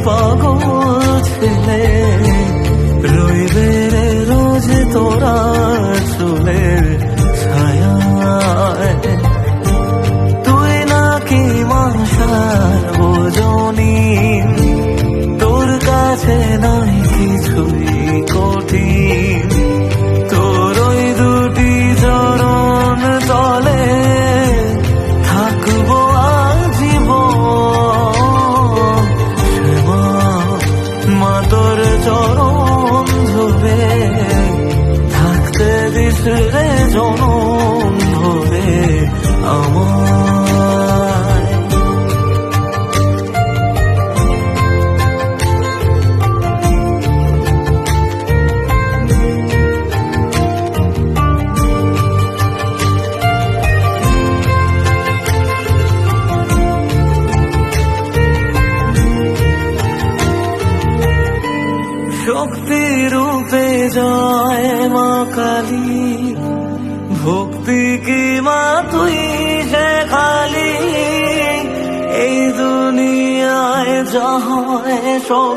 পাগল ছেলে রইবে রে রোজ তোরা চুলের ছায়ায়। তুই নাকি মাসার বোঝনি, তোর কাছে নাই কিছুই কঠিন। তোর ওই দুটি চরণ তলে থাকবো আজীবন। মা তোর চরণ ধরে থাকতে দিস রে জনম ধরে আমায়। শক্তি রূপে জয় মা কালী, ভক্তি কি মা তুই সে খালি। এই দুনিয়ায় যা হয় সব